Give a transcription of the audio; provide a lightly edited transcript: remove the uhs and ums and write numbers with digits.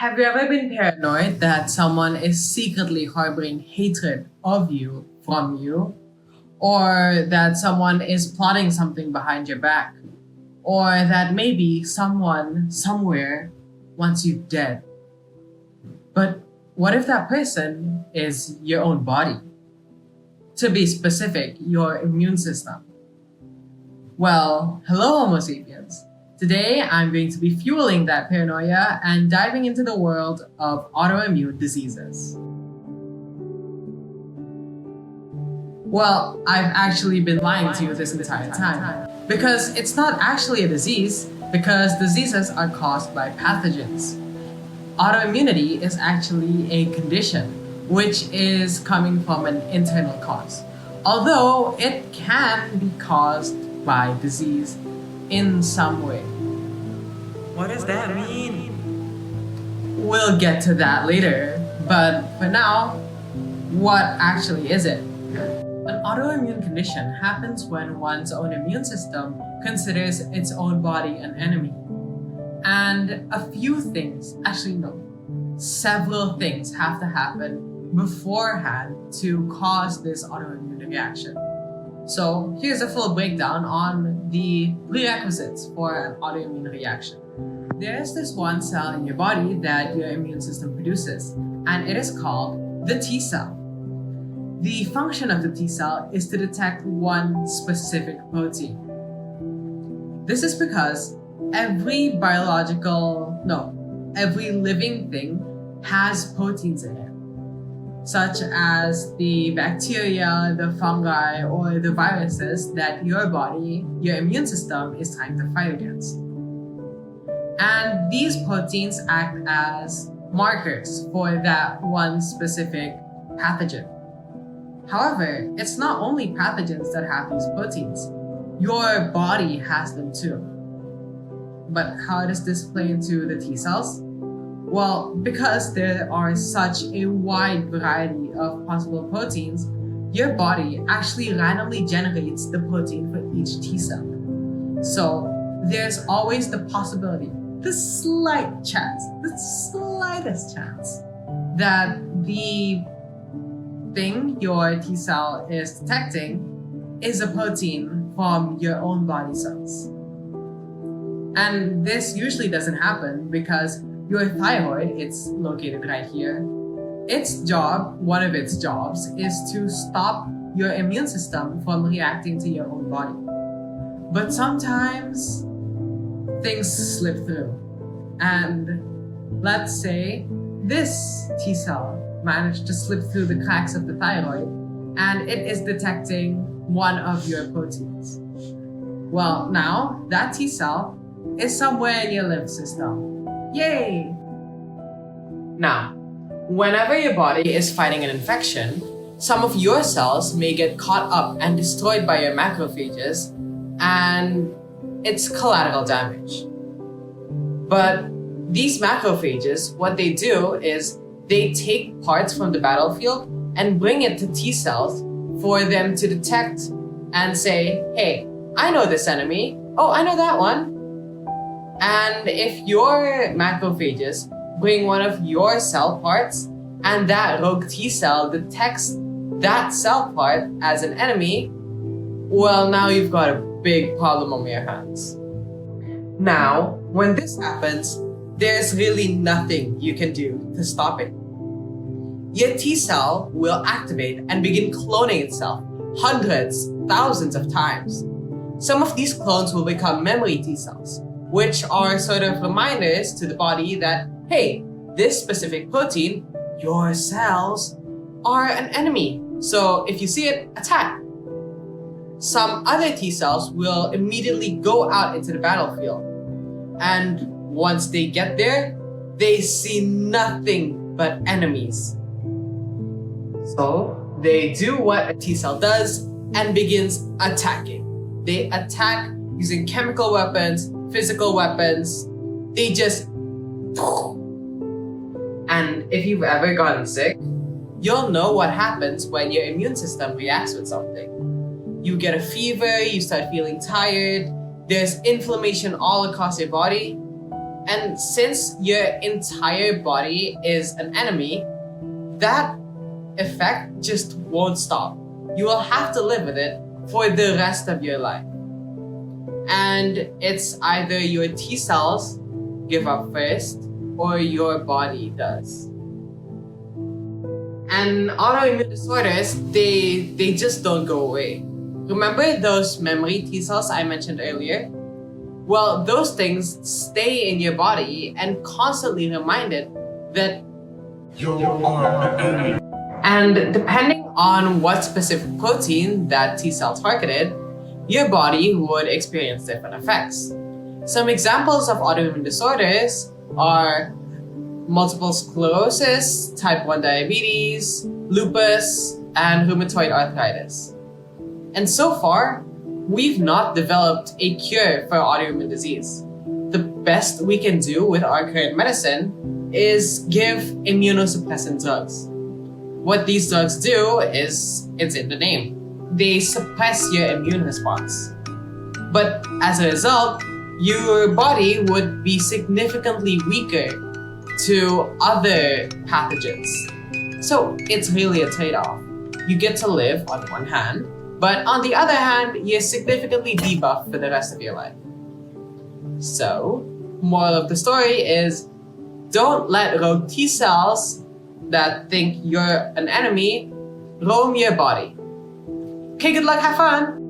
Have you ever been paranoid that someone is secretly harboring hatred of you from you? Or that someone is plotting something behind your back? Or that maybe someone somewhere wants you dead? But what if that person is your own body? To be specific, your immune system. Well, hello Homo sapiens. Today I'm going to be fueling that paranoia and diving into the world of autoimmune diseases. Well, I've actually been lying to you this entire time because it's not actually a disease because diseases are caused by pathogens. Autoimmunity is actually a condition which is coming from an internal cause, although it can be caused by disease in some way. What does that mean? We'll get to that later, but for now, what actually is it? An autoimmune condition happens when one's own immune system considers its own body an enemy. And a few things, actually no, several things have to happen beforehand to cause this autoimmune reaction. So here's a full breakdown on the prerequisites for an autoimmune reaction. There's this one cell in your body that your immune system produces, and it is called the T cell. The function of the T cell is to detect one specific protein. This is because every living thing has proteins in it, such as the bacteria, the fungi, or the viruses that your body, your immune system is trying to fight against. And these proteins act as markers for that one specific pathogen. However, it's not only pathogens that have these proteins. Your body has them too. But how does this play into the T cells? Well, because there are such a wide variety of possible proteins, your body actually randomly generates the protein for each T cell. So there's always the possibility, the slightest chance, that the thing your T cell is detecting is a protein from your own body cells. And this usually doesn't happen because your thyroid, it's located right here, one of its jobs is to stop your immune system from reacting to your own body. But sometimes things slip through. And let's say this T cell managed to slip through the cracks of the thyroid and it is detecting one of your proteins. Well, now that T cell is somewhere in your lymph system. Yay! Now, whenever your body is fighting an infection, some of your cells may get caught up and destroyed by your macrophages, and it's collateral damage. But these macrophages, what they do is they take parts from the battlefield and bring it to T cells for them to detect and say, hey, I know this enemy. Oh, I know that one. And if your macrophages bring one of your cell parts and that rogue T cell detects that cell part as an enemy, well, now you've got a big problem on your hands. Now, when this happens, there's really nothing you can do to stop it. Your T cell will activate and begin cloning itself hundreds, thousands of times. Some of these clones will become memory T cells, which are sort of reminders to the body that, hey, this specific protein, your cells, are an enemy. So if you see it, attack. Some other T cells will immediately go out into the battlefield. And once they get there, they see nothing but enemies. So they do what a T cell does and begins attacking. They attack using chemical weapons, physical weapons. They just... And if you've ever gotten sick, you'll know what happens when your immune system reacts with something. You get a fever, you start feeling tired, there's inflammation all across your body. And since your entire body is an enemy, that effect just won't stop. You will have to live with it for the rest of your life. And it's either your T cells give up first or your body does. And autoimmune disorders, they just don't go away. Remember those memory T cells I mentioned earlier? Well, those things stay in your body and constantly remind it that and depending on what specific protein that T cell targeted, your body would experience different effects. Some examples of autoimmune disorders are multiple sclerosis, type 1 diabetes, lupus, and rheumatoid arthritis. And so far, we've not developed a cure for autoimmune disease. The best we can do with our current medicine is give immunosuppressant drugs. What these drugs do is, it's in the name. They suppress your immune response. But as a result, your body would be significantly weaker to other pathogens. So it's really a trade-off. You get to live on one hand, but on the other hand, you're significantly debuffed for the rest of your life. So, moral of the story is, don't let rogue T cells that think you're an enemy roam your body. Okay, good luck, have fun!